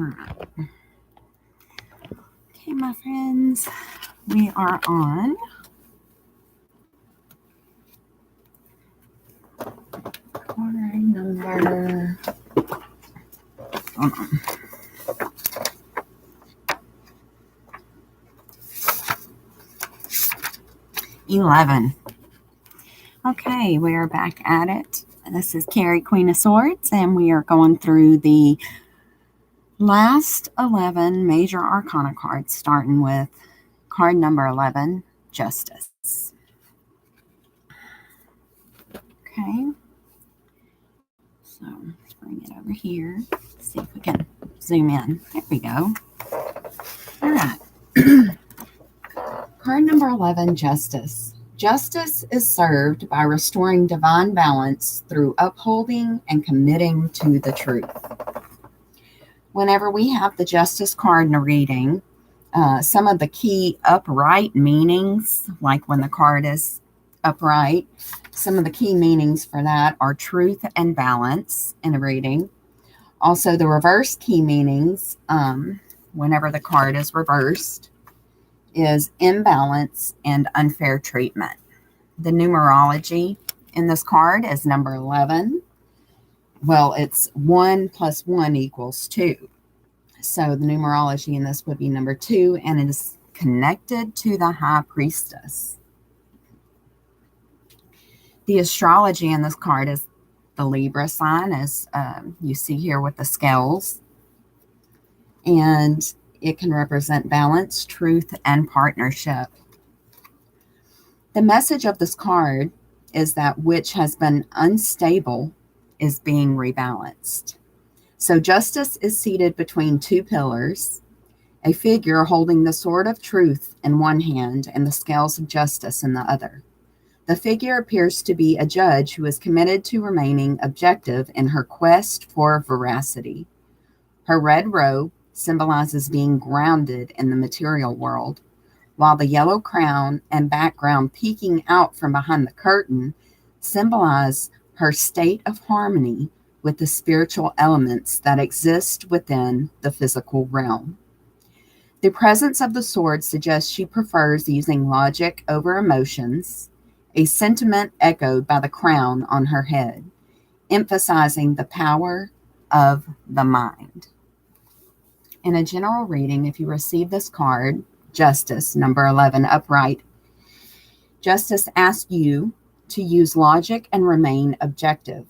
right. Okay, my friends, we are on card number. Hold on. 11. Okay, we are back at it. This is Carrie, Queen of Swords, and we are going through the last 11 major arcana cards, starting with card number 11, Justice. Okay, so let's bring it over here. See if we can zoom in. There we go. All right. Card number 11, Justice. Justice is served by restoring divine balance through upholding and committing to the truth. Whenever we have the Justice card in a reading, some of the key upright meanings, like when the card is upright, some of the key meanings for that are truth and balance in a reading. Also, the reverse key meanings, whenever the card is reversed, is imbalance and unfair treatment. The numerology in this card is number 11. Well, it's 1 + 1 = 2. So the numerology in this would be number 2, and it is connected to the High Priestess. The astrology in this card is the Libra sign, as you see here with the scales. And it can represent balance, truth, and partnership. The message of this card is that which has been unstable is being rebalanced. So justice is seated between two pillars, a figure holding the sword of truth in one hand and the scales of justice in the other. The figure appears to be a judge who is committed to remaining objective in her quest for veracity. Her red robe symbolizes being grounded in the material world, while the yellow crown and background peeking out from behind the curtain symbolize her state of harmony with the spiritual elements that exist within the physical realm. The presence of the sword suggests she prefers using logic over emotions, a sentiment echoed by the crown on her head, emphasizing the power of the mind. In a general reading, if you receive this card, Justice, number 11, upright, Justice asks you to use logic and remain objective,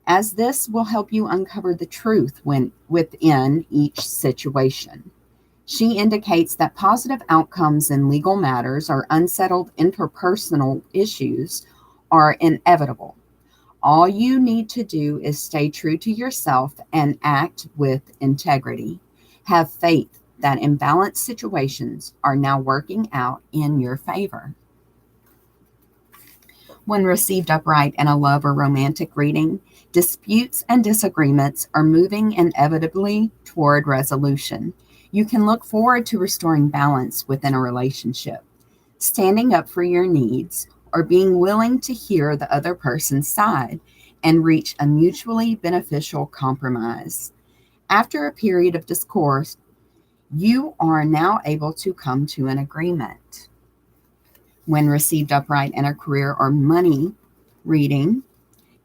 as this will help you uncover the truth within each situation. She indicates that positive outcomes in legal matters or unsettled interpersonal issues are inevitable. All you need to do is stay true to yourself and act with integrity. Have faith that imbalanced situations are now working out in your favor. When received upright in a love or romantic reading, disputes and disagreements are moving inevitably toward resolution. You can look forward to restoring balance within a relationship, standing up for your needs, or being willing to hear the other person's side and reach a mutually beneficial compromise. After a period of discourse, you are now able to come to an agreement. When received upright in a career or money reading,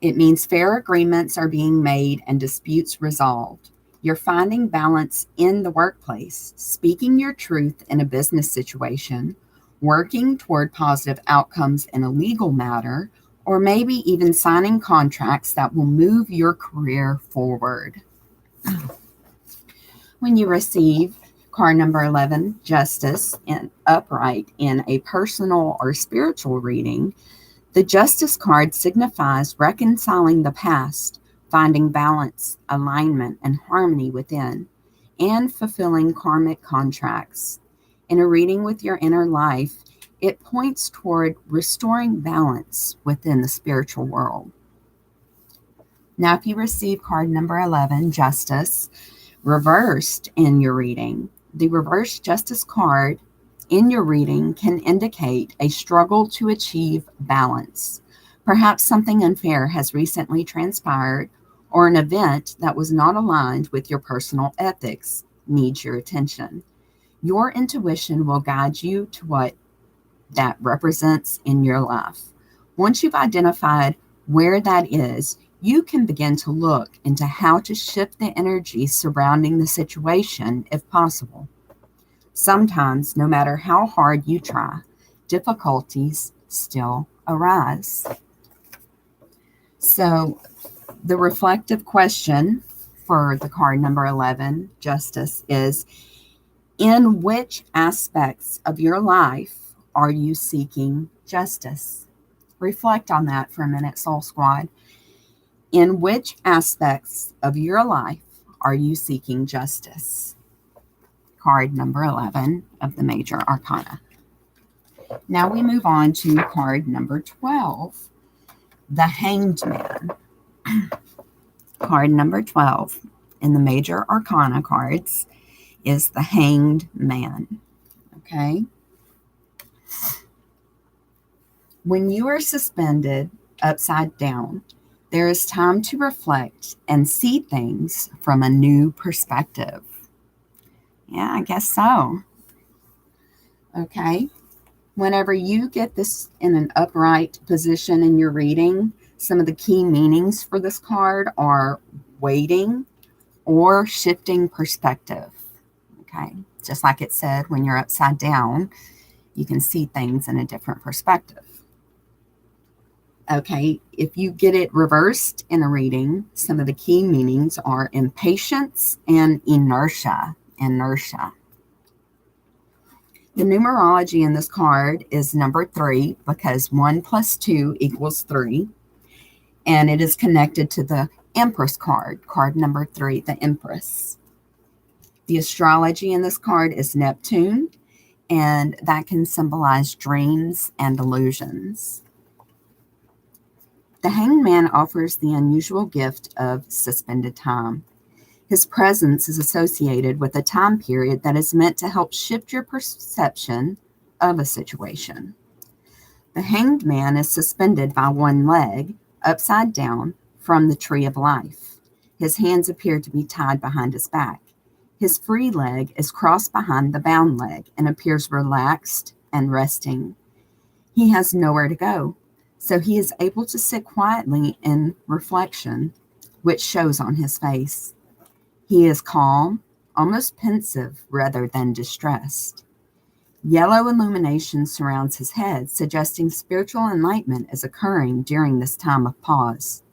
it means fair agreements are being made and disputes resolved. You're finding balance in the workplace, speaking your truth in a business situation, working toward positive outcomes in a legal matter, or maybe even signing contracts that will move your career forward. When you receive card number 11, Justice, and upright in a personal or spiritual reading, the Justice card signifies reconciling the past, finding balance, alignment, and harmony within, and fulfilling karmic contracts. In a reading with your inner life, it points toward restoring balance within the spiritual world. Now, if you receive card number 11, Justice, reversed in your reading, the reversed Justice card in your reading can indicate a struggle to achieve balance. Perhaps something unfair has recently transpired, or an event that was not aligned with your personal ethics needs your attention. Your intuition will guide you to what that represents in your life. Once you've identified where that is, you can begin to look into how to shift the energy surrounding the situation if possible. Sometimes, no matter how hard you try, difficulties still arise. So, the reflective question for the card number 11, Justice, is in which aspects of your life are you seeking justice? Reflect on that for a minute, Soul Squad. In which aspects of your life are you seeking justice? Card number 11 of the Major Arcana. Now we move on to card number 12, the Hanged Man. Card number 12 in the Major Arcana cards is the Hanged Man. Okay? When you are suspended upside down, there is time to reflect and see things from a new perspective. Yeah, I guess so. Okay. Whenever you get this in an upright position in your reading, some of the key meanings for this card are waiting or shifting perspective. Okay. Just like it said, when you're upside down, you can see things in a different perspective. Okay, if you get it reversed in a reading, some of the key meanings are impatience and inertia. The numerology in this card is number 3 because 1 plus 2 equals 3. And it is connected to the Empress card, card number 3, the Empress. The astrology in this card is Neptune, and that can symbolize dreams and illusions. The Hanged Man offers the unusual gift of suspended time. His presence is associated with a time period that is meant to help shift your perception of a situation. The Hanged Man is suspended by one leg, upside down, from the tree of life. His hands appear to be tied behind his back. His free leg is crossed behind the bound leg and appears relaxed and resting. He has nowhere to go, so he is able to sit quietly in reflection, which shows on his face. He is calm, almost pensive rather than distressed. Yellow illumination surrounds his head, suggesting spiritual enlightenment is occurring during this time of pause.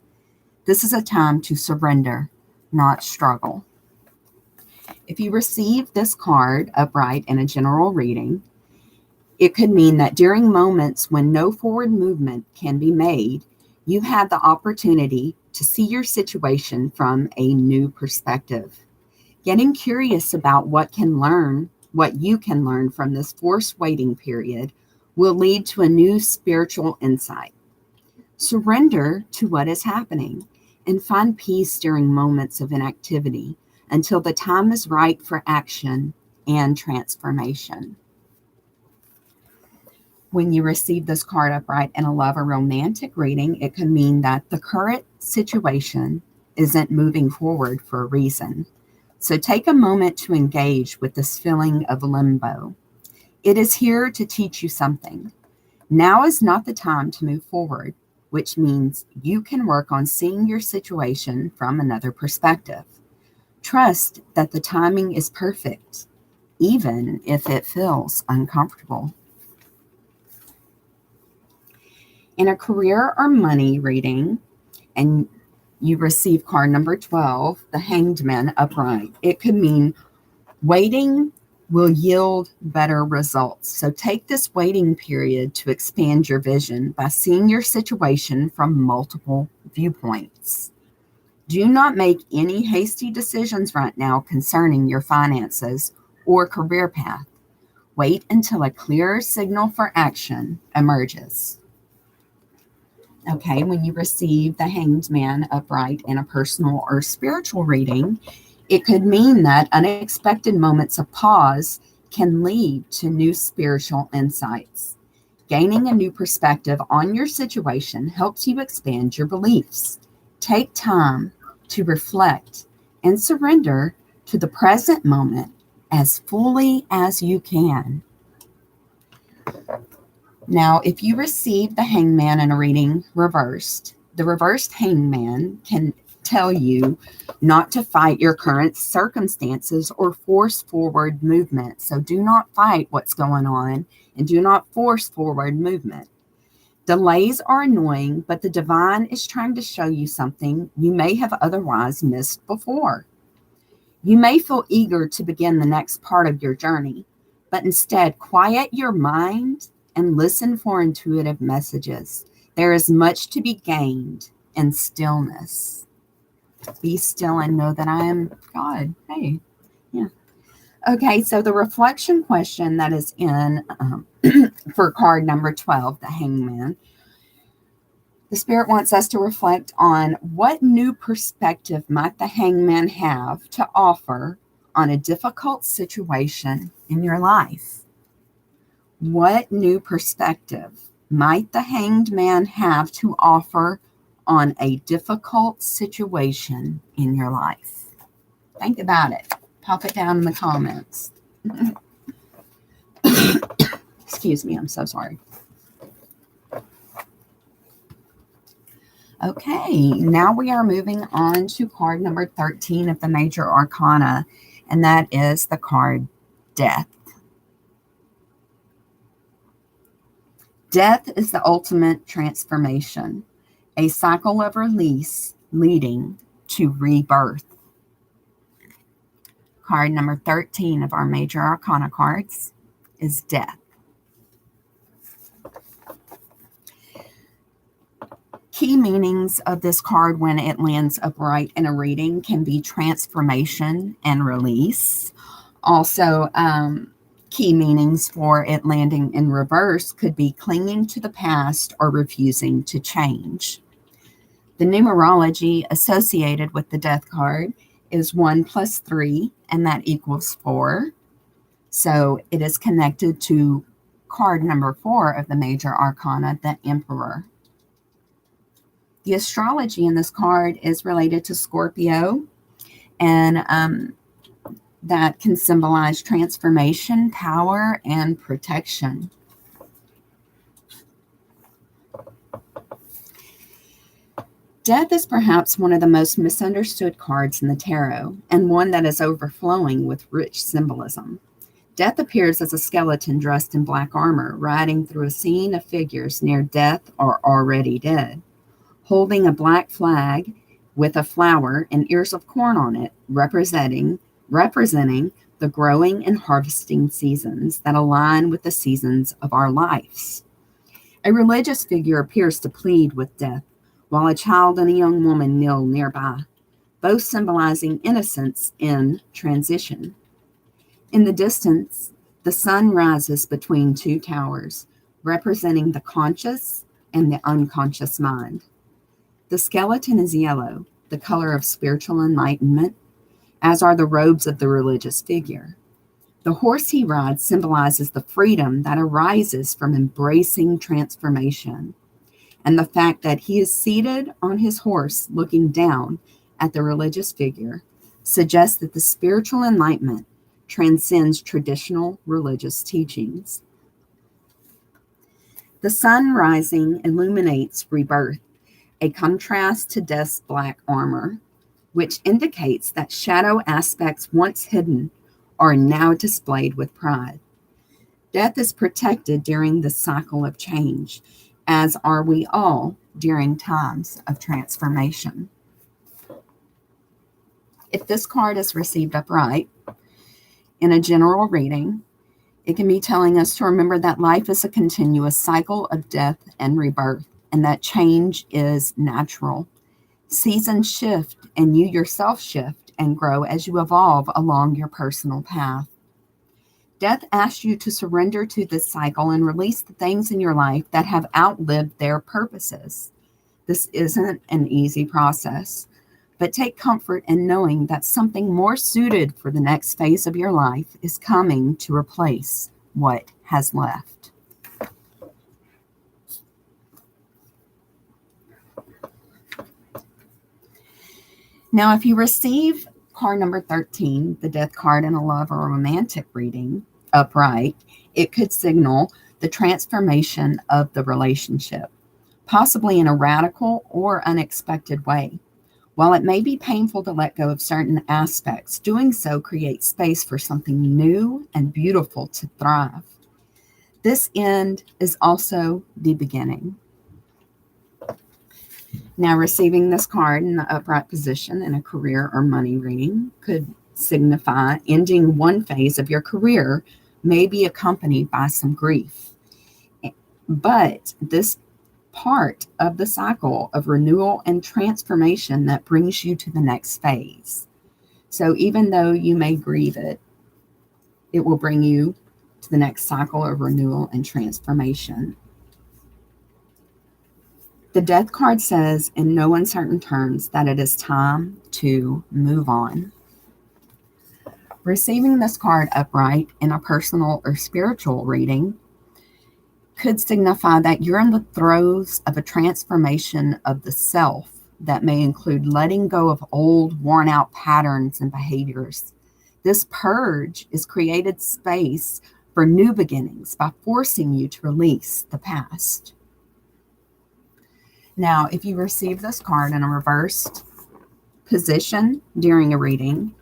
This is a time to surrender, not struggle. If you receive this card upright in a general reading, it could mean that during moments when no forward movement can be made, you have the opportunity to see your situation from a new perspective. Getting curious about what you can learn from this forced waiting period will lead to a new spiritual insight. Surrender to what is happening and find peace during moments of inactivity until the time is right for action and transformation. When you receive this card upright in a love or romantic reading, it could mean that the current situation isn't moving forward for a reason. So take a moment to engage with this feeling of limbo. It is here to teach you something. Now is not the time to move forward, which means you can work on seeing your situation from another perspective. Trust that the timing is perfect, even if it feels uncomfortable. In a career or money reading, and you receive card number 12, the Hanged Man upright, it could mean waiting will yield better results. So take this waiting period to expand your vision by seeing your situation from multiple viewpoints. Do not make any hasty decisions right now concerning your finances or career path. Wait until a clearer signal for action emerges. Okay, when you receive the Hanged Man upright in a personal or spiritual reading, it could mean that unexpected moments of pause can lead to new spiritual insights. Gaining a new perspective on your situation helps you expand your beliefs. Take time to reflect and surrender to the present moment as fully as you can. Now, if you receive the hangman in a reading reversed, the reversed hangman can tell you not to fight your current circumstances or force forward movement. So do not fight what's going on and do not force forward movement. Delays are annoying, but the divine is trying to show you something you may have otherwise missed before. You may feel eager to begin the next part of your journey, but instead quiet your mind and listen for intuitive messages. There is much to be gained in stillness. Be still and know that I am God. Hey, yeah. Okay, so the reflection question that is in for card number 12, the hangman. The Spirit wants us to reflect on what new perspective might the hangman have to offer on a difficult situation in your life. What new perspective might the hanged man have to offer on a difficult situation in your life? Think about it. Pop it down in the comments. Excuse me, I'm so sorry. Okay, now we are moving on to card number 13 of the Major Arcana, and that is the card Death. Death is the ultimate transformation, a cycle of release leading to rebirth. Card number 13 of our Major Arcana cards is Death. Key meanings of this card when it lands upright in a reading can be transformation and release. Also, key meanings for it landing in reverse could be clinging to the past or refusing to change. The numerology associated with the Death card is 1 plus 3, and that equals 4. So it is connected to card number 4 of the Major Arcana, the Emperor. The astrology in this card is related to Scorpio, and that can symbolize transformation, power, and protection. Death is perhaps one of the most misunderstood cards in the tarot, and one that is overflowing with rich symbolism. Death appears as a skeleton dressed in black armor, riding through a scene of figures near death or already dead, holding a black flag with a flower and ears of corn on it, representing the growing and harvesting seasons that align with the seasons of our lives. A religious figure appears to plead with death, while a child and a young woman kneel nearby, both symbolizing innocence in transition. In the distance, the sun rises between two towers, representing the conscious and the unconscious mind. The skeleton is yellow, the color of spiritual enlightenment, as are the robes of the religious figure. The horse he rides symbolizes the freedom that arises from embracing transformation, and the fact that he is seated on his horse looking down at the religious figure suggests that the spiritual enlightenment transcends traditional religious teachings. The sun rising illuminates rebirth, a contrast to death's black armor, which indicates that shadow aspects once hidden are now displayed with pride. Death is protected during the cycle of change, as are we all during times of transformation. If this card is received upright in a general reading, it can be telling us to remember that life is a continuous cycle of death and rebirth, and that change is natural. Seasons shift, and you yourself shift and grow as you evolve along your personal path. Death asks you to surrender to this cycle and release the things in your life that have outlived their purposes. This isn't an easy process, but take comfort in knowing that something more suited for the next phase of your life is coming to replace what has left. Now, if you receive card number 13, the death card in a love or romantic reading, upright, it could signal the transformation of the relationship, possibly in a radical or unexpected way. While it may be painful to let go of certain aspects, doing so creates space for something new and beautiful to thrive. This end is also the beginning. Now, receiving this card in the upright position in a career or money reading could signify ending one phase of your career, may be accompanied by some grief. But this part of the cycle of renewal and transformation that brings you to the next phase. So even though you may grieve it, it will bring you to the next cycle of renewal and transformation. The death card says in no uncertain terms that it is time to move on. Receiving this card upright in a personal or spiritual reading could signify that you're in the throes of a transformation of the self that may include letting go of old, worn-out patterns and behaviors. This purge is created space for new beginnings by forcing you to release the past. Now, if you receive this card in a reversed position during a reading,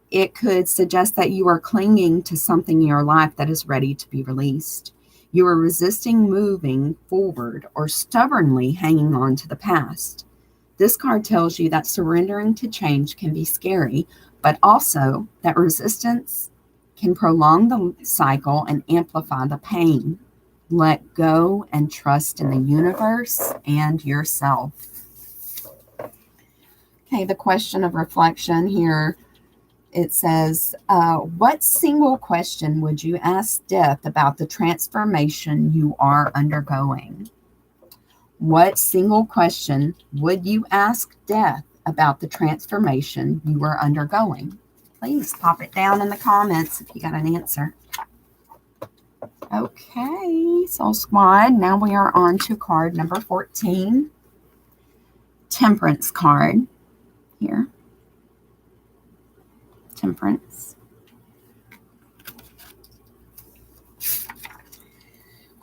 it could suggest that you are clinging to something in your life that is ready to be released. You are resisting moving forward or stubbornly hanging on to the past. This card tells you that surrendering to change can be scary, but also that resistance can prolong the cycle and amplify the pain. Let go and trust in the universe and yourself. Okay, the question of reflection here. It says, what single question would you ask death about the transformation you are undergoing? What single question would you ask death about the transformation you are undergoing? Please pop it down in the comments if you got an answer. Okay, Soul Squad, now we are on to card number 14, Temperance card here. Temperance.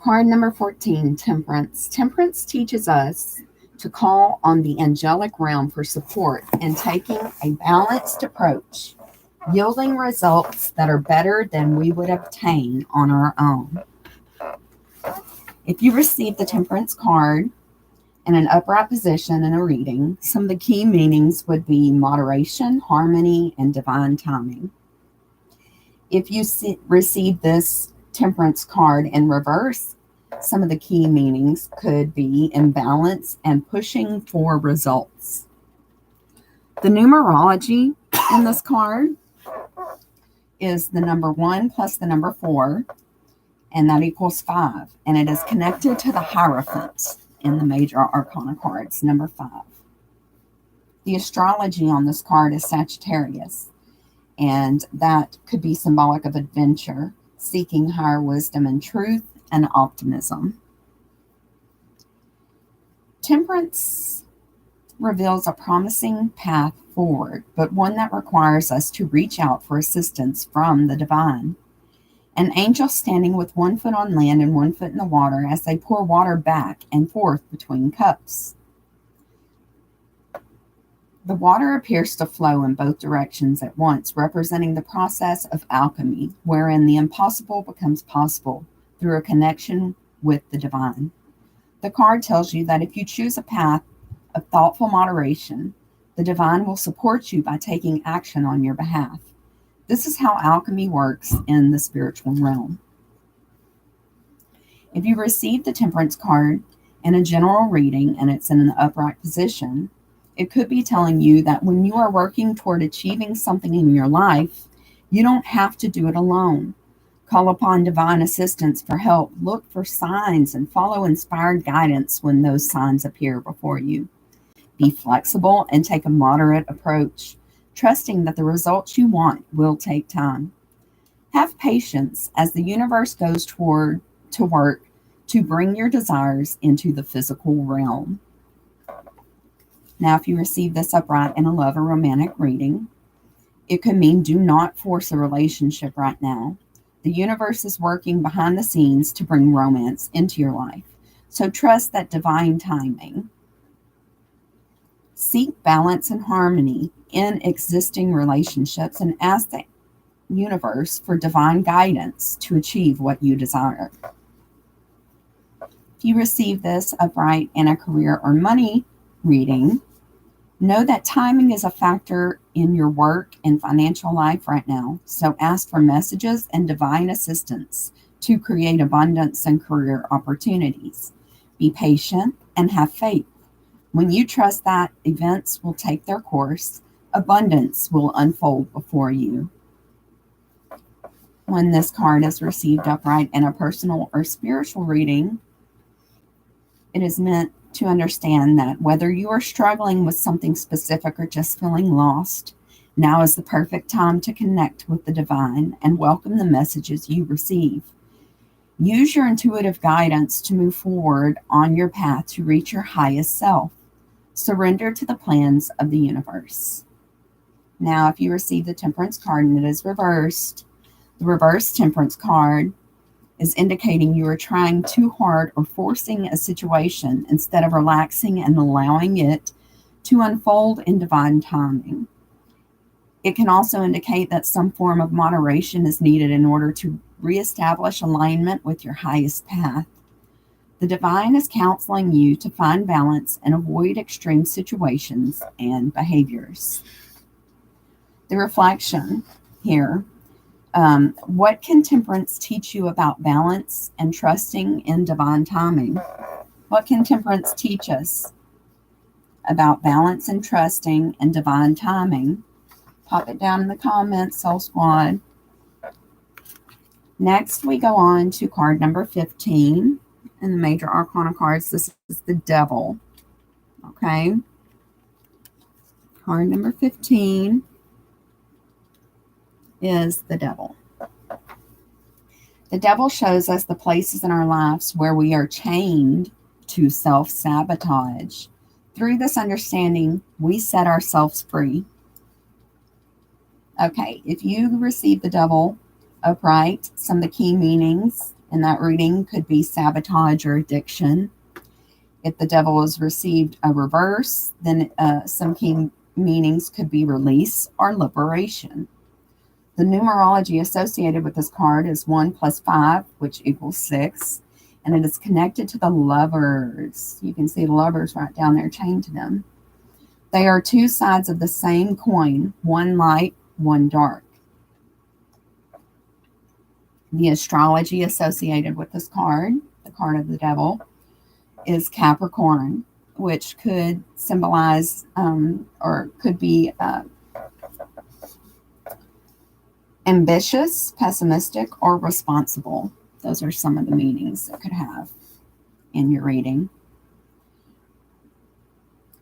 Card number 14, Temperance. Temperance teaches us to call on the angelic realm for support in taking a balanced approach, yielding results that are better than we would obtain on our own. If you receive the Temperance card in an upright position in a reading, some of the key meanings would be moderation, harmony, and divine timing. If you receive this Temperance card in reverse, some of the key meanings could be imbalance and pushing for results. The numerology in this card is the number 1 plus the number 4, and that equals 5. And it is connected to the Hierophant in the major arcana cards, number 5. The astrology on this card is Sagittarius, and that could be symbolic of adventure, seeking higher wisdom and truth, and optimism. Temperance reveals a promising path forward, but one that requires us to reach out for assistance from the divine. An angel standing with one foot on land and one foot in the water as they pour water back and forth between cups. The water appears to flow in both directions at once, representing the process of alchemy, wherein the impossible becomes possible through a connection with the divine. The card tells you that if you choose a path of thoughtful moderation, the divine will support you by taking action on your behalf. This is how alchemy works in the spiritual realm. If you receive the Temperance card in a general reading and it's in an upright position, it could be telling you that when you are working toward achieving something in your life, you don't have to do it alone. Call upon divine assistance for help. Look for signs and follow inspired guidance when those signs appear before you. Be flexible and take a moderate approach, trusting that the results you want will take time. Have patience as the universe goes to work to bring your desires into the physical realm. Now, if you receive this upright in a love or romantic reading, It could mean do not force a relationship right now. The universe is working behind the scenes to bring romance into your life. So trust that divine timing. Seek balance and harmony in existing relationships and ask the universe for divine guidance to achieve what you desire. If you receive this upright in a career or money reading, know that timing is a factor in your work and financial life right now. So ask for messages and divine assistance to create abundance and career opportunities. Be patient and have faith. When you trust that events will take their course, abundance will unfold before you. When this card is received upright in a personal or spiritual reading, it is meant to understand that whether you are struggling with something specific or just feeling lost, now is the perfect time to connect with the divine and welcome the messages you receive. Use your intuitive guidance to move forward on your path to reach your highest self. Surrender to the plans of the universe. Now, if you receive the Temperance card and it is reversed, the reverse Temperance card is indicating you are trying too hard or forcing a situation instead of relaxing and allowing it to unfold in divine timing. It can also indicate that some form of moderation is needed in order to reestablish alignment with your highest path. The divine is counseling you to find balance and avoid extreme situations and behaviors. The reflection here. What can Temperance teach you about balance and trusting in divine timing? What can Temperance teach us about balance and trusting in divine timing? Pop it down in the comments, Soul Squad. Next, we go on to card number 15 in the major arcana cards. This is the Devil. Okay. Card number 15 is the Devil. The Devil shows us the places in our lives where we are chained to self-sabotage. Through this understanding, we set ourselves free. Okay, if you receive the Devil upright, some of the key meanings in that reading could be sabotage or addiction. If the Devil is received a reverse, then some key meanings could be release or liberation. The numerology associated with this card is 1 + 5, which equals 6, and it is connected to the Lovers. You can see the Lovers right down there chained to them. They are two sides of the same coin, one light, one dark. The astrology associated with this card, the card of the Devil, is Capricorn, which could symbolize or could be ambitious, pessimistic, or responsible. Those are some of the meanings it could have in your reading.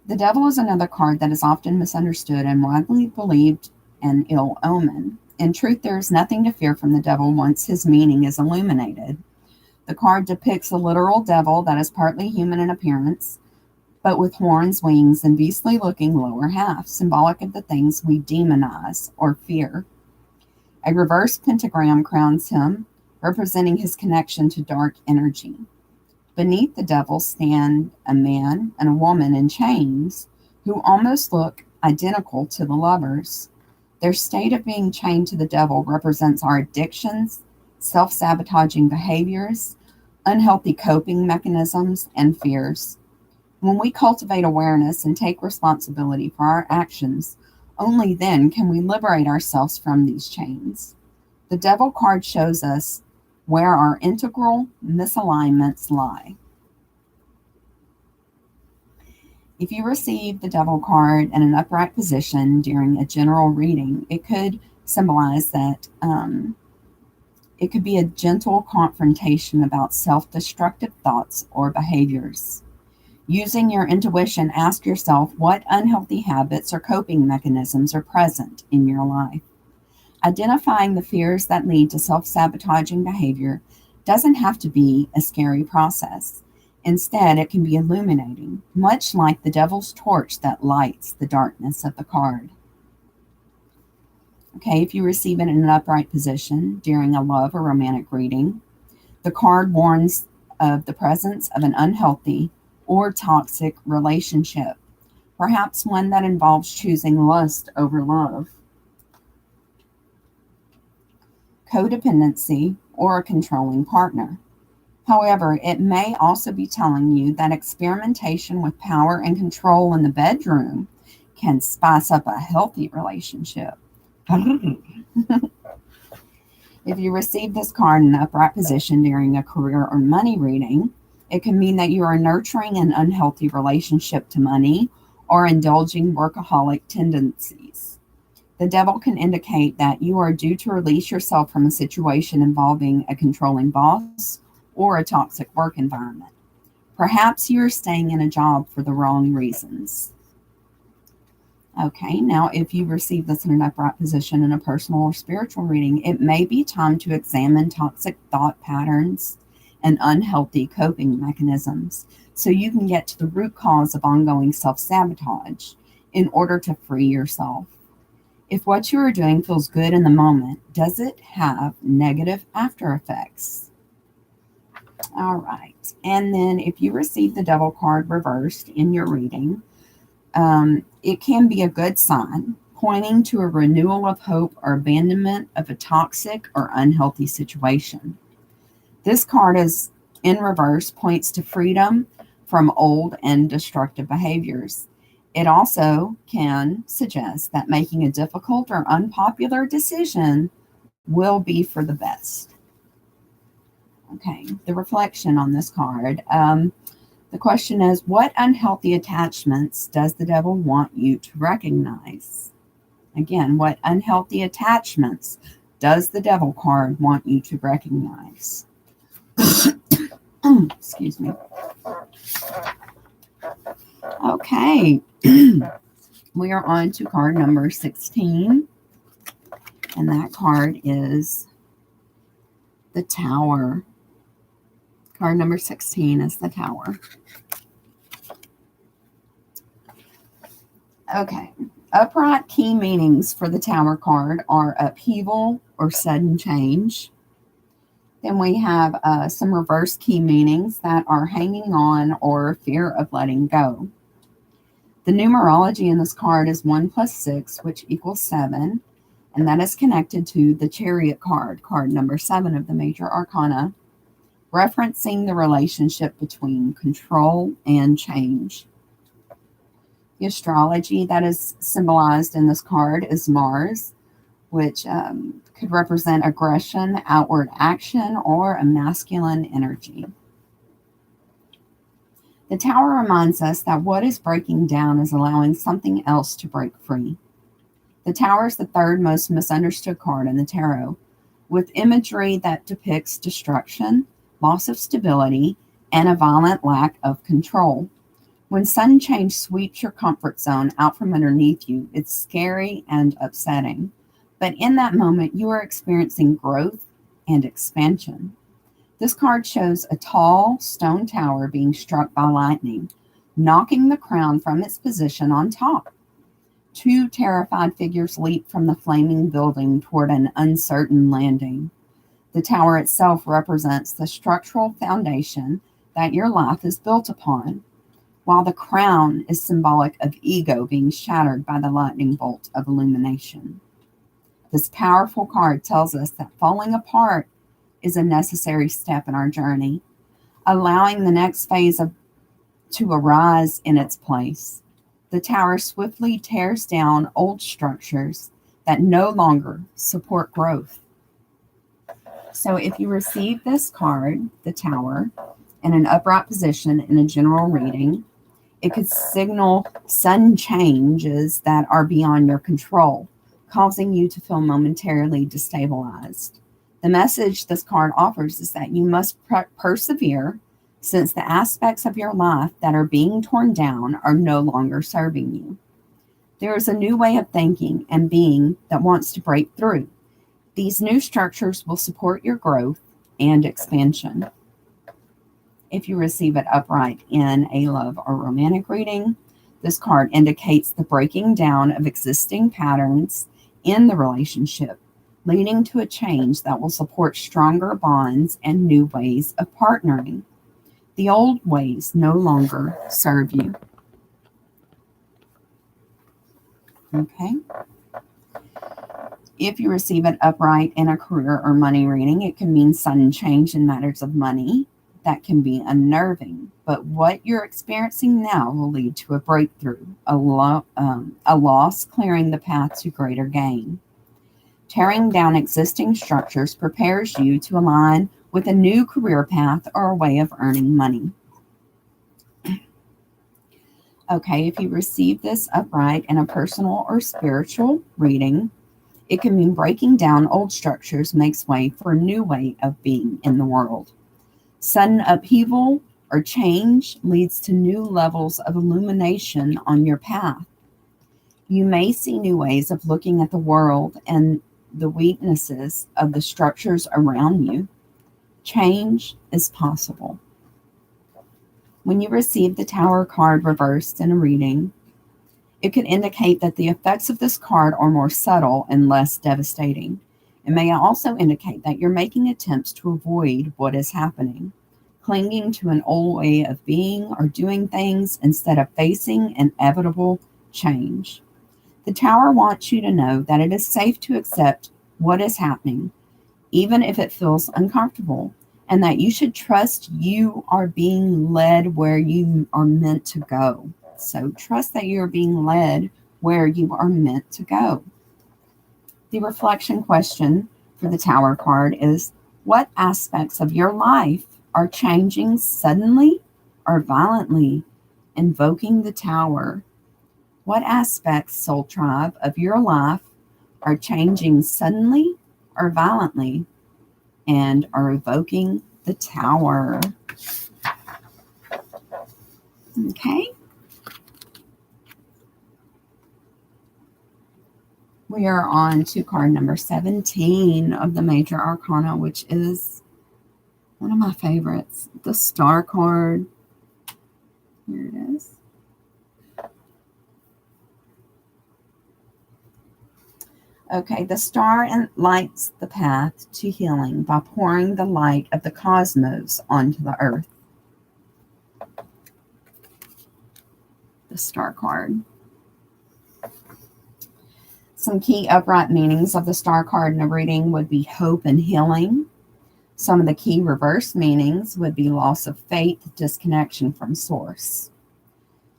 The Devil is another card that is often misunderstood and widely believed an ill omen. In truth, there is nothing to fear from the Devil once his meaning is illuminated. The card depicts a literal devil that is partly human in appearance, but with horns, wings, and beastly-looking lower half, symbolic of the things we demonize or fear. A reverse pentagram crowns him, representing his connection to dark energy. Beneath the Devil stand a man and a woman in chains who almost look identical to the Lovers. Their state of being chained to the Devil represents our addictions, self-sabotaging behaviors, unhealthy coping mechanisms, and fears. When we cultivate awareness and take responsibility for our actions, only then can we liberate ourselves from these chains. The Devil card shows us where our integral misalignments lie. If you receive the Devil card in an upright position during a general reading, it could symbolize that it could be a gentle confrontation about self-destructive thoughts or behaviors. Using your intuition, ask yourself what unhealthy habits or coping mechanisms are present in your life. Identifying the fears that lead to self-sabotaging behavior doesn't have to be a scary process. Instead, it can be illuminating, much like the Devil's torch that lights the darkness of the card. Okay, if you receive it in an upright position during a love or romantic reading, the card warns of the presence of an unhealthy or toxic relationship, perhaps one that involves choosing lust over love, codependency, or a controlling partner. However, it may also be telling you that experimentation with power and control in the bedroom can spice up a healthy relationship. If you receive this card in an upright position during a career or money reading, it can mean that you are nurturing an unhealthy relationship to money or indulging workaholic tendencies. The devil can indicate that you are due to release yourself from a situation involving a controlling boss or a toxic work environment. Perhaps you are staying in a job for the wrong reasons. Okay, now if you receive this in an upright position in a personal or spiritual reading, it may be time to examine toxic thought patterns and unhealthy coping mechanisms so you can get to the root cause of ongoing self sabotage in order to free yourself. If what you are doing feels good in the moment, does it have negative after effects? All right. And then if you receive the devil card reversed in your reading, it can be a good sign, pointing to a renewal of hope or abandonment of a toxic or unhealthy situation. This card is in reverse points to freedom from old and destructive behaviors. It also can suggest that making a difficult or unpopular decision will be for the best. Okay, the reflection on this card. The question is, what unhealthy attachments does the devil want you to recognize? Again, what unhealthy attachments does the devil card want you to recognize? Excuse me. Okay, we are on to card number 16, and that card is the Tower. Card number 16 is the Tower. Okay, upright key meanings for the Tower card are upheaval or sudden change. Then we have some reverse key meanings that are hanging on or fear of letting go. The numerology in this card is 1 plus 6, which equals 7, and that is connected to the Chariot card, card number 7 of the major arcana, referencing the relationship between control and change. The astrology that is symbolized in this card is Mars, which could represent aggression, outward action, or a masculine energy. The Tower reminds us that what is breaking down is allowing something else to break free. The Tower is the third most misunderstood card in the tarot, with imagery that depicts destruction, loss of stability, and a violent lack of control. When sudden change sweeps your comfort zone out from underneath you, it's scary and upsetting. But in that moment, you are experiencing growth and expansion. This card shows a tall stone tower being struck by lightning, knocking the crown from its position on top. Two terrified figures leap from the flaming building toward an uncertain landing. The tower itself represents the structural foundation that your life is built upon, while the crown is symbolic of ego being shattered by the lightning bolt of illumination. This powerful card tells us that falling apart is a necessary step in our journey, allowing the next phase to arise in its place. The tower swiftly tears down old structures that no longer support growth. So if you receive this card, the Tower, in an upright position in a general reading, it could signal sudden changes that are beyond your control, causing you to feel momentarily destabilized. The message this card offers is that you must persevere, since the aspects of your life that are being torn down are no longer serving you. There is a new way of thinking and being that wants to break through. These new structures will support your growth and expansion. If you receive it upright in a love or romantic reading, this card indicates the breaking down of existing patterns in the relationship, leading to a change that will support stronger bonds and new ways of partnering. The old ways no longer serve you. Okay. If you receive an upright in a career or money reading, it can mean sudden change in matters of money that can be unnerving. But what you're experiencing now will lead to a breakthrough, a loss clearing the path to greater gain. Tearing down existing structures prepares you to align with a new career path or a way of earning money. Okay, if you receive this upright in a personal or spiritual reading, it can mean breaking down old structures makes way for a new way of being in the world. Sudden upheaval or change leads to new levels of illumination on your path. You may see new ways of looking at the world and the weaknesses of the structures around you. Change is possible. When you receive the Tower card reversed in a reading, it could indicate that the effects of this card are more subtle and less devastating. It may also indicate that you're making attempts to avoid what is happening, clinging to an old way of being or doing things instead of facing inevitable change. The Tower wants you to know that it is safe to accept what is happening, even if it feels uncomfortable, and that you should trust you are being led where you are meant to go. So trust that you are being led where you are meant to go. The reflection question for the Tower card is, what aspects of your life are changing suddenly or violently? Invoking the Tower. What aspects, Soul Tribe, of your life are changing suddenly or violently and are evoking the Tower? Okay. We are on to card number 17 of the Major Arcana, which is one of my favorites, the Star card. Here it is. Okay, the star lights the path to healing by pouring the light of the cosmos onto the earth. The Star card. Some key upright meanings of the Star card in a reading would be hope and healing. Some of the key reverse meanings would be loss of faith, disconnection from source.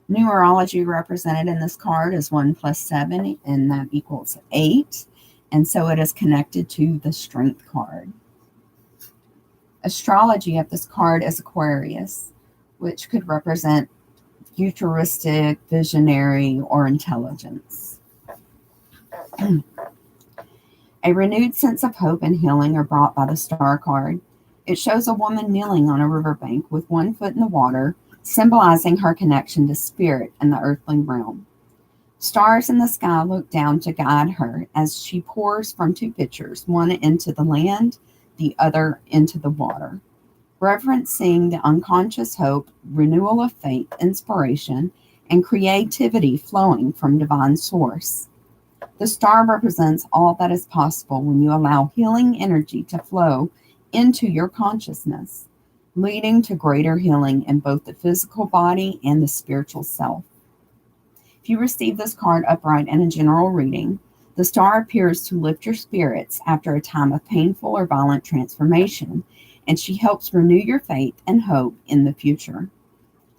Numerology represented in this card is 1 plus 7, and that equals 8. And so it is connected to the Strength card. Astrology of this card is Aquarius, which could represent futuristic, visionary, or intelligence. A renewed sense of hope and healing are brought by the Star card. It shows a woman kneeling on a riverbank with one foot in the water, symbolizing her connection to spirit and the earthly realm. Stars in the sky look down to guide her as she pours from two pitchers, one into the land, the other into the water, reverencing the unconscious hope, renewal of faith, inspiration, and creativity flowing from divine source. The star represents all that is possible when you allow healing energy to flow into your consciousness, leading to greater healing in both the physical body and the spiritual self. If you receive this card upright in a general reading, the star appears to lift your spirits after a time of painful or violent transformation, and she helps renew your faith and hope in the future.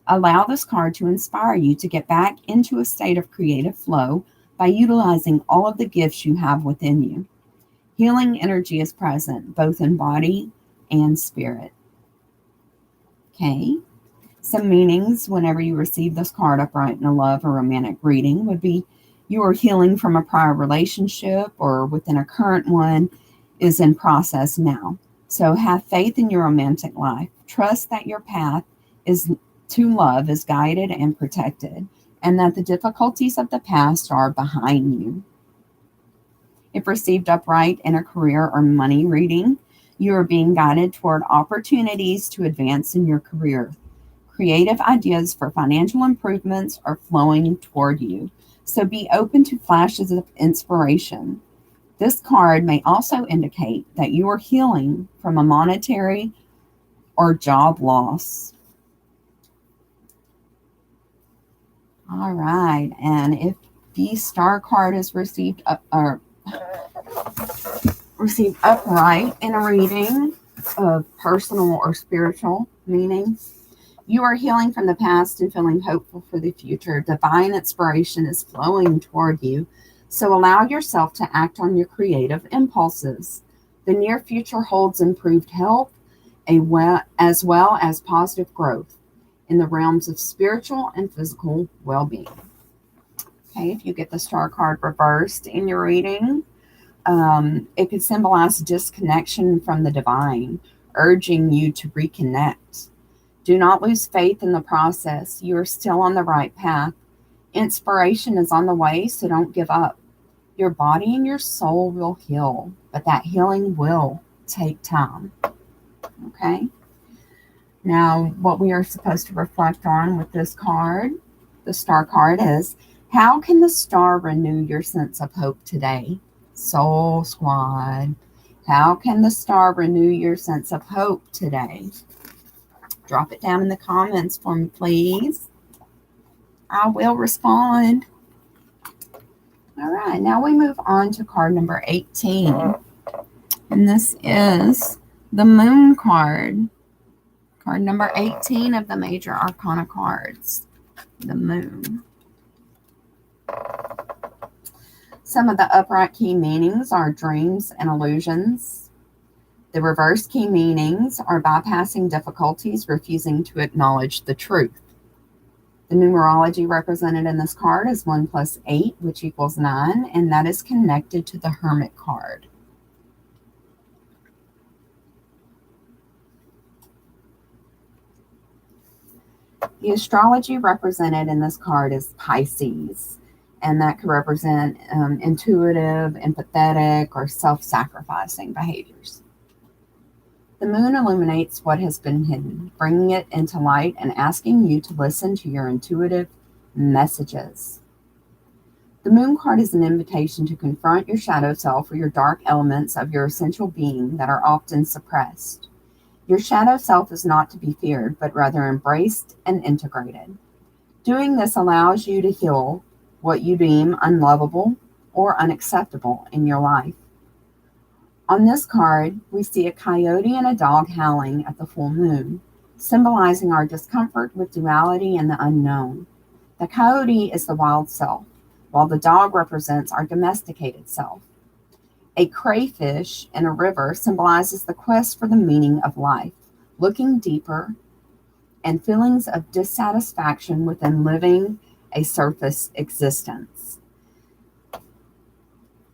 Allow this card to inspire you to get back into a state of creative flow by utilizing all of the gifts you have within you. Healing energy is present both in body and spirit. Okay. Some meanings whenever you receive this card upright in a love or romantic reading would be you are healing from a prior relationship or within a current one is in process now. So have faith in your romantic life. Trust that your path to love is guided and protected, and that the difficulties of the past are behind you. If received upright in a career or money reading, you are being guided toward opportunities to advance in your career. Creative ideas for financial improvements are flowing toward you, so be open to flashes of inspiration. This card may also indicate that you are healing from a monetary or job loss. All right, and if the Star card is received upright in a reading of personal or spiritual meaning, you are healing from the past and feeling hopeful for the future. Divine inspiration is flowing toward you, so allow yourself to act on your creative impulses. The near future holds improved health as well as positive growth in the realms of spiritual and physical well-being. Okay, if you get the Star card reversed in your reading, it could symbolize disconnection from the divine, urging you to reconnect. Do not lose faith in the process. You are still on the right path. Inspiration is on the way, so don't give up. Your body and your soul will heal, but that healing will take time. Okay? Now, what we are supposed to reflect on with this card, the Star card, is how can the star renew your sense of hope today? Soul Squad. How can the star renew your sense of hope today? Drop it down in the comments for me, please. I will respond. All right, now we move on to card number 18. And this is the Moon card. Card number 18 of the major Arcana cards. The Moon. Some of the upright key meanings are dreams and illusions. The reverse key meanings are bypassing difficulties, refusing to acknowledge the truth. The numerology represented in this card is 1 + 8, which equals 9, and that is connected to the Hermit card. The astrology represented in this card is Pisces, and that could represent intuitive, empathetic, or self-sacrificing behaviors. The moon illuminates what has been hidden, bringing it into light and asking you to listen to your intuitive messages. The moon card is an invitation to confront your shadow self or your dark elements of your essential being that are often suppressed. Your shadow self is not to be feared, but rather embraced and integrated. Doing this allows you to heal what you deem unlovable or unacceptable in your life. On this card, we see a coyote and a dog howling at the full moon, symbolizing our discomfort with duality and the unknown. The coyote is the wild self, while the dog represents our domesticated self. A crayfish in a river symbolizes the quest for the meaning of life, looking deeper, and feelings of dissatisfaction within living a surface existence.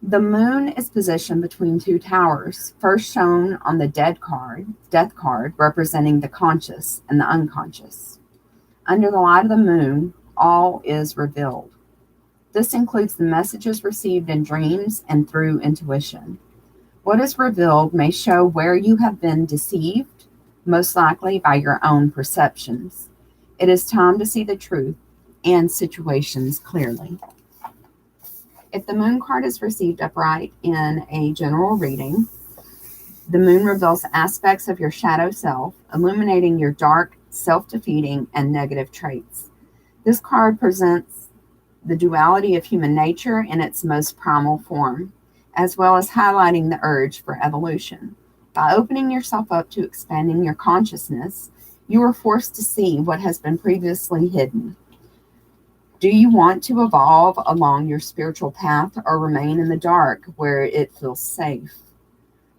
The moon is positioned between two towers, first shown on the death card, representing the conscious and the unconscious. Under the light of the moon, all is revealed. This includes the messages received in dreams and through intuition. What is revealed may show where you have been deceived, most likely by your own perceptions. It is time to see the truth and situations clearly. If the moon card is received upright in a general reading, the moon reveals aspects of your shadow self, illuminating your dark, self-defeating, and negative traits. This card presents the duality of human nature in its most primal form, as well as highlighting the urge for evolution. By opening yourself up to expanding your consciousness, you are forced to see what has been previously hidden. Do you want to evolve along your spiritual path or remain in the dark where it feels safe?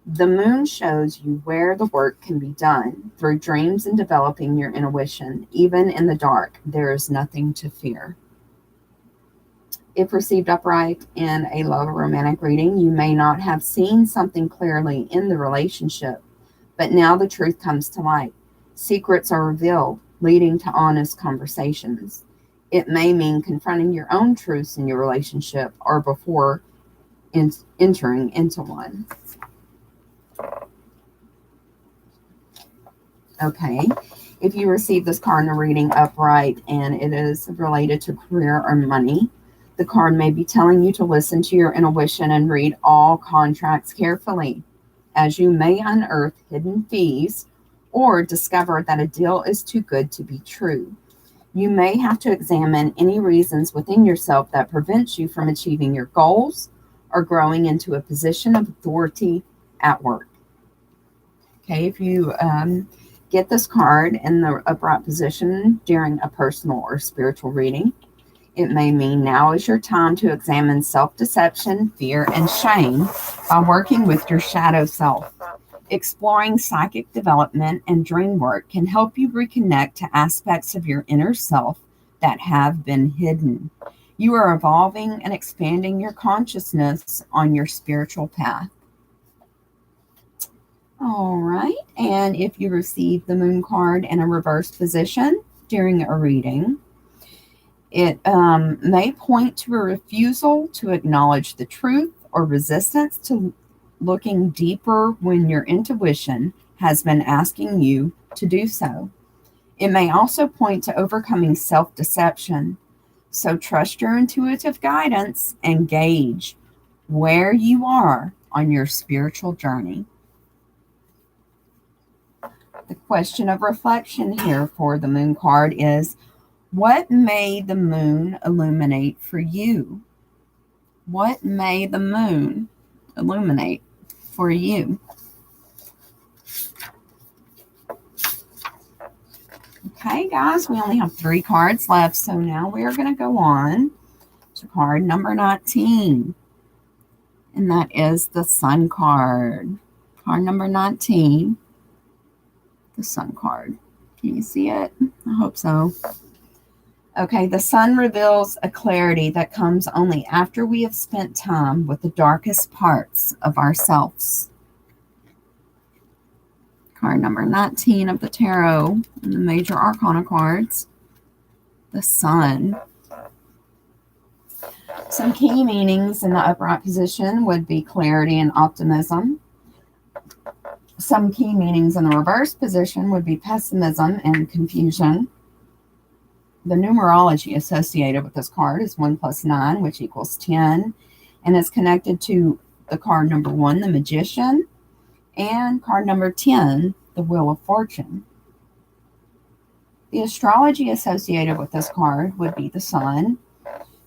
The moon shows you where the work can be done through dreams and developing your intuition. Even in the dark, there is nothing to fear. If received upright in a love or romantic reading, you may not have seen something clearly in the relationship, but now the truth comes to light. Secrets are revealed, leading to honest conversations. It may mean confronting your own truths in your relationship or before entering into one. Okay, if you receive this card in a reading upright and it is related to career or money, The card may be telling you to listen to your intuition and read all contracts carefully, as you may unearth hidden fees or discover that a deal is too good to be true. You may have to examine any reasons within yourself that prevents you from achieving your goals or growing into a position of authority at work. Okay, if you get this card in the upright position during a personal or spiritual reading, it may mean now is your time to examine self-deception, fear, and shame by working with your shadow self. Exploring psychic development and dream work can help you reconnect to aspects of your inner self that have been hidden. You are evolving and expanding your consciousness on your spiritual path. All right, and if you receive the moon card in a reverse position during a reading, it may point to a refusal to acknowledge the truth or resistance to looking deeper when your intuition has been asking you to do so. It may also point to overcoming self-deception. So trust your intuitive guidance and gauge where you are on your spiritual journey. The question of reflection here for the moon card is, what may the moon illuminate for you? What may the moon illuminate for you? Okay, guys, we only have 3 cards left, so now we are going to go on to card number 19, and that is the Sun card. Card number 19, the Sun card. Can you see it? I hope so. Okay, the Sun reveals a clarity that comes only after we have spent time with the darkest parts of ourselves. Card number 19 of the tarot and the major arcana cards, the Sun. Some key meanings in the upright position would be clarity and optimism. Some key meanings in the reverse position would be pessimism and confusion. The numerology associated with this card is 1 + 9, which equals 10, and is connected to the card number 1, the Magician, and card number 10, the Wheel of Fortune. The astrology associated with this card would be the Sun,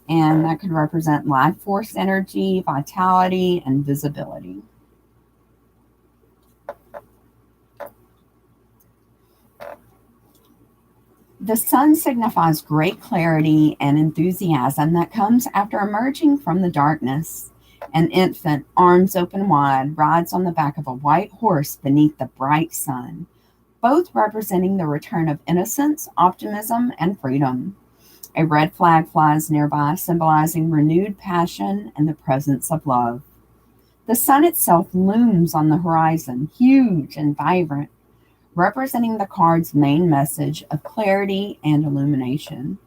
and that could represent life force energy, vitality, and visibility. The Sun signifies great clarity and enthusiasm that comes after emerging from the darkness. An infant, arms open wide, rides on the back of a white horse beneath the bright sun, both representing the return of innocence, optimism, and freedom. A red flag flies nearby, symbolizing renewed passion and the presence of love. The sun itself looms on the horizon, huge and vibrant, representing the card's main message of clarity and illumination.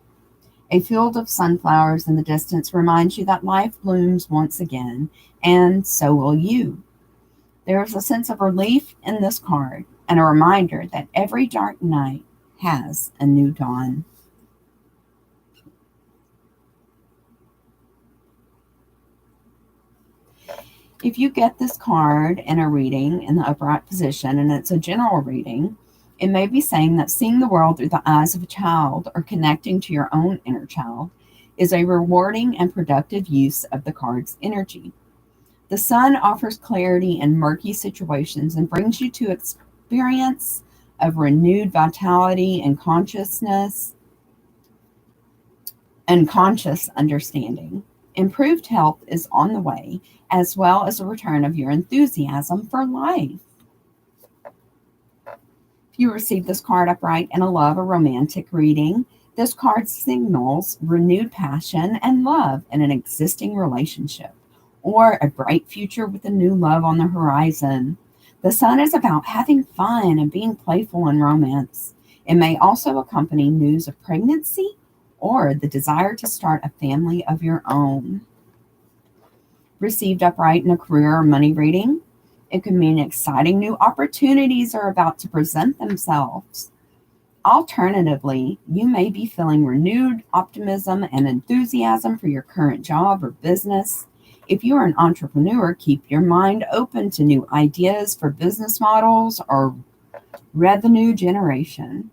A field of sunflowers in the distance reminds you that life blooms once again, and so will you. There is a sense of relief in this card and a reminder that every dark night has a new dawn. If you get this card in a reading in the upright position and it's a general reading, it may be saying that seeing the world through the eyes of a child or connecting to your own inner child is a rewarding and productive use of the card's energy. The sun offers clarity in murky situations and brings you to experience of renewed vitality and consciousness and conscious understanding. Improved health is on the way, as well as a return of your enthusiasm for life. If you receive this card upright in a love or romantic reading, this card signals renewed passion and love in an existing relationship, or a bright future with a new love on the horizon. The sun is about having fun and being playful in romance. It may also accompany news of pregnancy or the desire to start a family of your own. Received upright in a career or money reading, it could mean exciting new opportunities are about to present themselves. Alternatively, you may be feeling renewed optimism and enthusiasm for your current job or business. If you are an entrepreneur, keep your mind open to new ideas for business models or revenue generation.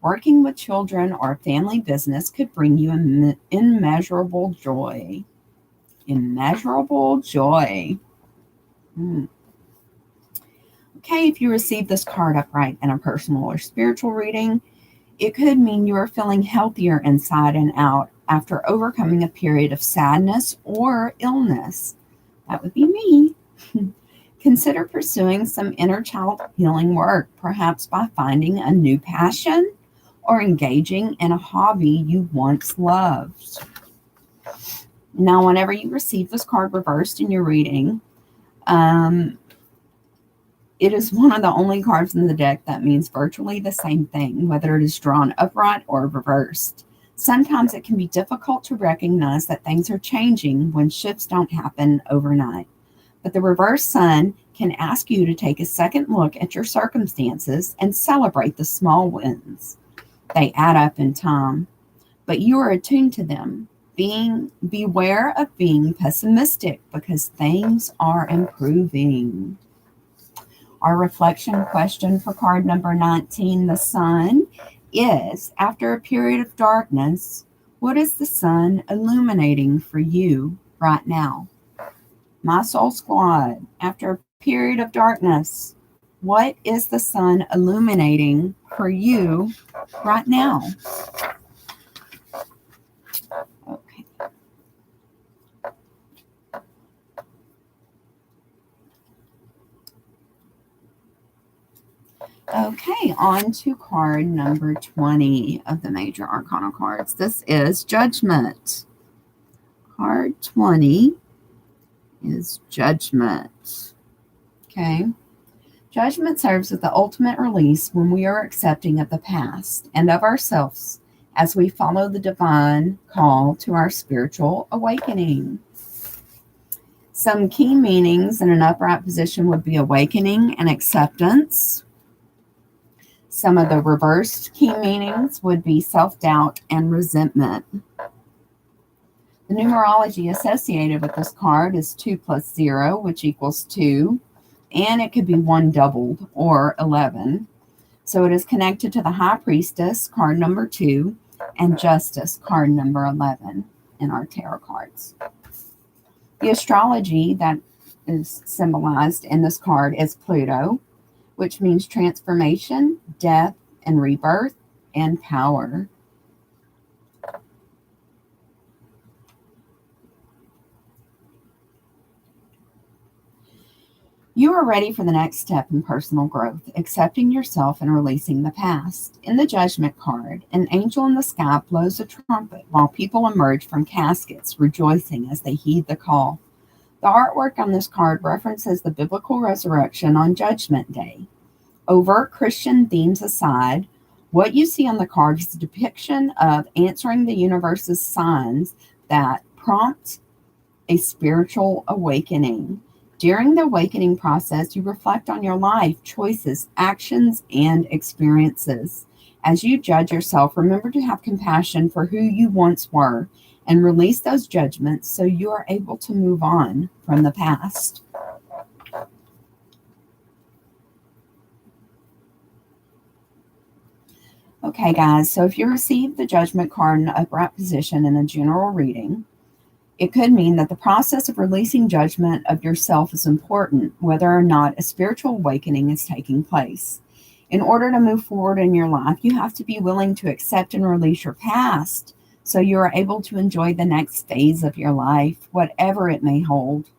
Working with children or a family business could bring you immeasurable joy. Immeasurable joy. Okay, if you receive this card upright in a personal or spiritual reading, it could mean you are feeling healthier inside and out after overcoming a period of sadness or illness. That would be me. Consider pursuing some inner child healing work, perhaps by finding a new passion or engaging in a hobby you once loved. Now, whenever you receive this card reversed in your reading, it is one of the only cards in the deck that means virtually the same thing, whether it is drawn upright or reversed. Sometimes it can be difficult to recognize that things are changing when shifts don't happen overnight. But the reverse sun can ask you to take a second look at your circumstances and celebrate the small wins. They add up in time, but you are attuned to them. Beware of being pessimistic because things are improving. Our reflection question for card number 19, the sun, is, after a period of darkness, what is the sun illuminating for you right now? My soul squad, after a period of darkness, what is the sun illuminating for you right now? Okay. Okay, on to card number 20 of the major arcana cards. This is Judgment. Card 20 is Judgment. Okay. Judgment serves as the ultimate release when we are accepting of the past and of ourselves as we follow the divine call to our spiritual awakening. Some key meanings in an upright position would be awakening and acceptance. Some of the reversed key meanings would be self-doubt and resentment. The numerology associated with this card is 2 plus 0, which equals 2, and it could be 1 doubled, or 11. So it is connected to the High Priestess, card number 2, and Justice, card number 11 in our tarot cards. The astrology that is symbolized in this card is Pluto, which means transformation, death, and rebirth, and power. You are ready for the next step in personal growth, accepting yourself and releasing the past. In the Judgment card, an angel in the sky blows a trumpet while people emerge from caskets, rejoicing as they heed the call. The artwork on this card references the biblical resurrection on Judgment Day. Overt Christian themes aside, what you see on the card is a depiction of answering the universe's signs that prompt a spiritual awakening. During the awakening process, you reflect on your life, choices, actions, and experiences. As you judge yourself, remember to have compassion for who you once were and release those judgments so you are able to move on from the past. Okay, guys, so if you receive the Judgment card in an upright position in a general reading, it could mean that the process of releasing judgment of yourself is important, whether or not a spiritual awakening is taking place. In order to move forward in your life, you have to be willing to accept and release your past so you are able to enjoy the next phase of your life, whatever it may hold.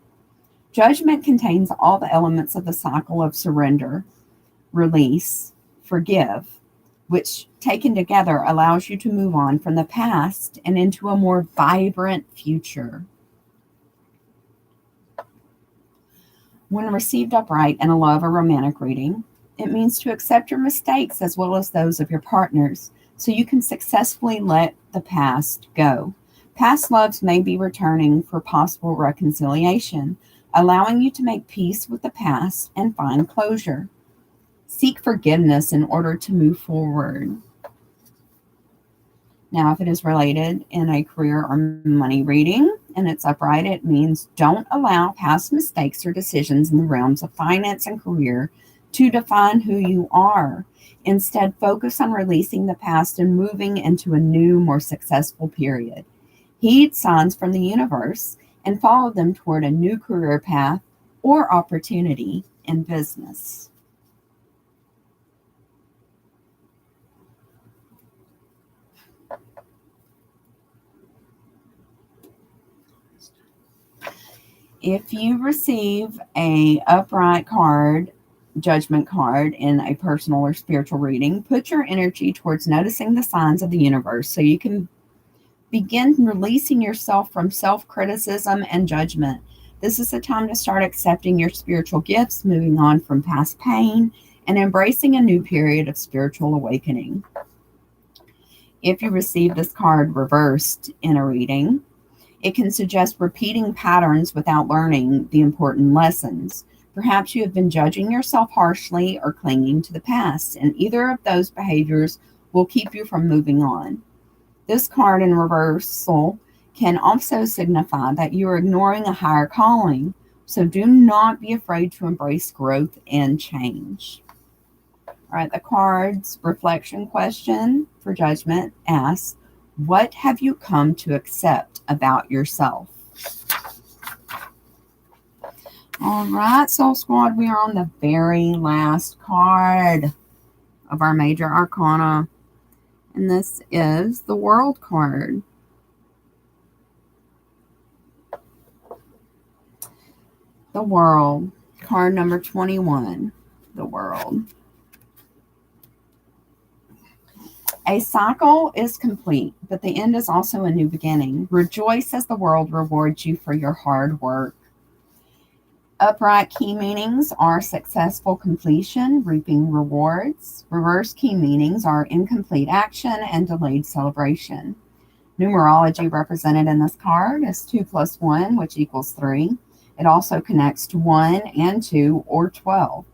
Judgment contains all the elements of the cycle of surrender, release, forgive, which taken together allows you to move on from the past and into a more vibrant future. When received upright in a love or romantic reading, it means to accept your mistakes as well as those of your partners so you can successfully let the past go. Past loves may be returning for possible reconciliation, allowing you to make peace with the past and find closure. Seek forgiveness in order to move forward. Now, if it is related in a career or money reading and it's upright, it means don't allow past mistakes or decisions in the realms of finance and career to define who you are. Instead, focus on releasing the past and moving into a new, more successful period. Heed signs from the universe and follow them toward a new career path or opportunity in business. If you receive a upright card, judgment card in a personal or spiritual reading, put your energy towards noticing the signs of the universe so you can begin releasing yourself from self-criticism and judgment. This is the time to start accepting your spiritual gifts, moving on from past pain, and embracing a new period of spiritual awakening. If you receive this card reversed in a reading, it can suggest repeating patterns without learning the important lessons. Perhaps you have been judging yourself harshly or clinging to the past, and either of those behaviors will keep you from moving on. This card in reversal can also signify that you are ignoring a higher calling, so do not be afraid to embrace growth and change. All right, the card's reflection question for judgment asks, what have you come to accept about yourself? All right, Soul Squad, we are on the very last card of our major arcana, and this is the World card. The World, card number 21, the World. A cycle is complete, but the end is also a new beginning. Rejoice as the world rewards you for your hard work. Upright key meanings are successful completion, reaping rewards. Reverse key meanings are incomplete action and delayed celebration. Numerology represented in this card is 2 plus 1, which equals 3. It also connects to 1 and 2 or 12.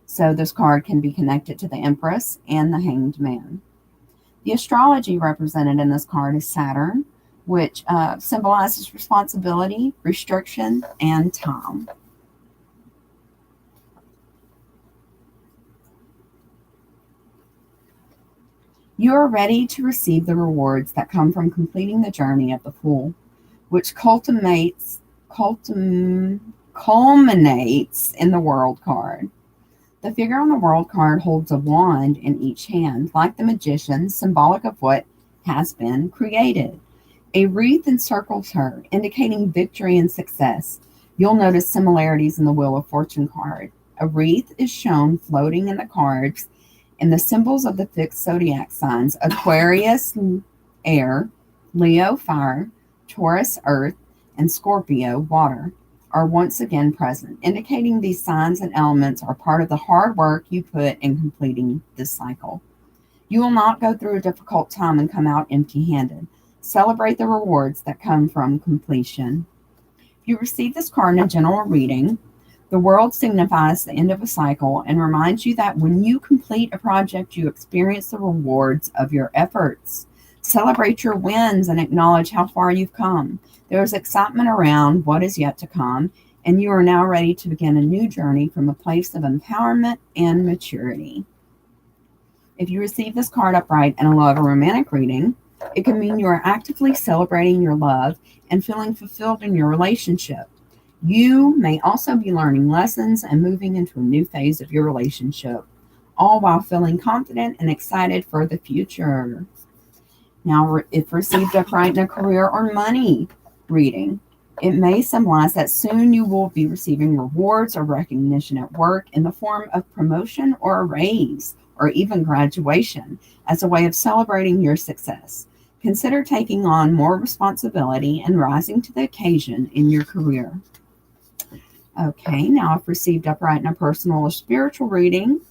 So this card can be connected to the Empress and the Hanged Man. The astrology represented in this card is Saturn, which symbolizes responsibility, restriction, and time. You are ready to receive the rewards that come from completing the journey of the Fool, which culminates in the World card. The figure on the World card holds a wand in each hand, like the magician, symbolic of what has been created. A wreath encircles her, indicating victory and success. You'll notice similarities in the Wheel of Fortune card. A wreath is shown floating in the cards, and the symbols of the fixed zodiac signs, Aquarius, air, Leo, fire, Taurus, earth, and Scorpio, water, are once again present, indicating these signs and elements are part of the hard work you put in completing this cycle. You will not go through a difficult time and come out empty-handed. Celebrate the rewards that come from completion. If you receive this card in a general reading, the World signifies the end of a cycle and reminds you that when you complete a project, you experience the rewards of your efforts. Celebrate your wins and acknowledge how far you've come. There is excitement around what is yet to come, and you are now ready to begin a new journey from a place of empowerment and maturity. If you receive this card upright in a love or romantic reading, it can mean you are actively celebrating your love and feeling fulfilled in your relationship. You may also be learning lessons and moving into a new phase of your relationship, all while feeling confident and excited for the future. Now, if received upright in a career or money reading, it may symbolize that soon you will be receiving rewards or recognition at work in the form of promotion or a raise or even graduation as a way of celebrating your success. Consider taking on more responsibility and rising to the occasion in your career. Okay, now if received upright in a personal or spiritual reading,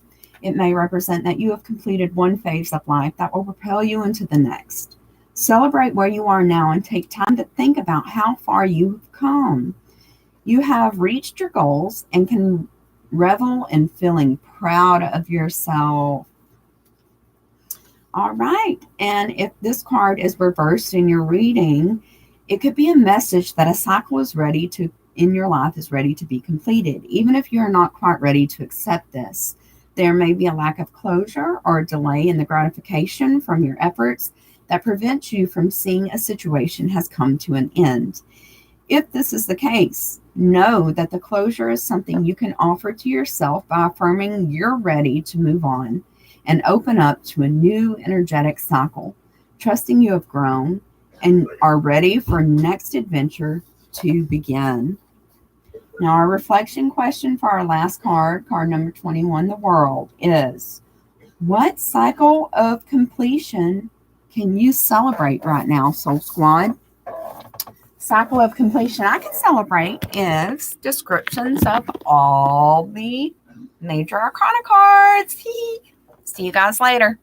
it may represent that you have completed one phase of life that will propel you into the next. Celebrate where you are now and take time to think about how far you've come. You have reached your goals and can Revel in feeling proud of yourself. All right. And if this card is reversed in your reading, it could be a message that a cycle is ready to, in your life, is ready to be completed. Even if you're not quite ready to accept this, there may be a lack of closure or a delay in the gratification from your efforts that prevents you from seeing a situation has come to an end. If this is the case, know that the closure is something you can offer to yourself by affirming you're ready to move on and open up to a new energetic cycle, trusting you have grown and are ready for next adventure to begin. Now, our reflection question for our last card, card number 21, the World, is what cycle of completion can you celebrate right now, Soul Squad? Cycle of completion I can celebrate is descriptions of all the major arcana cards. See you guys later.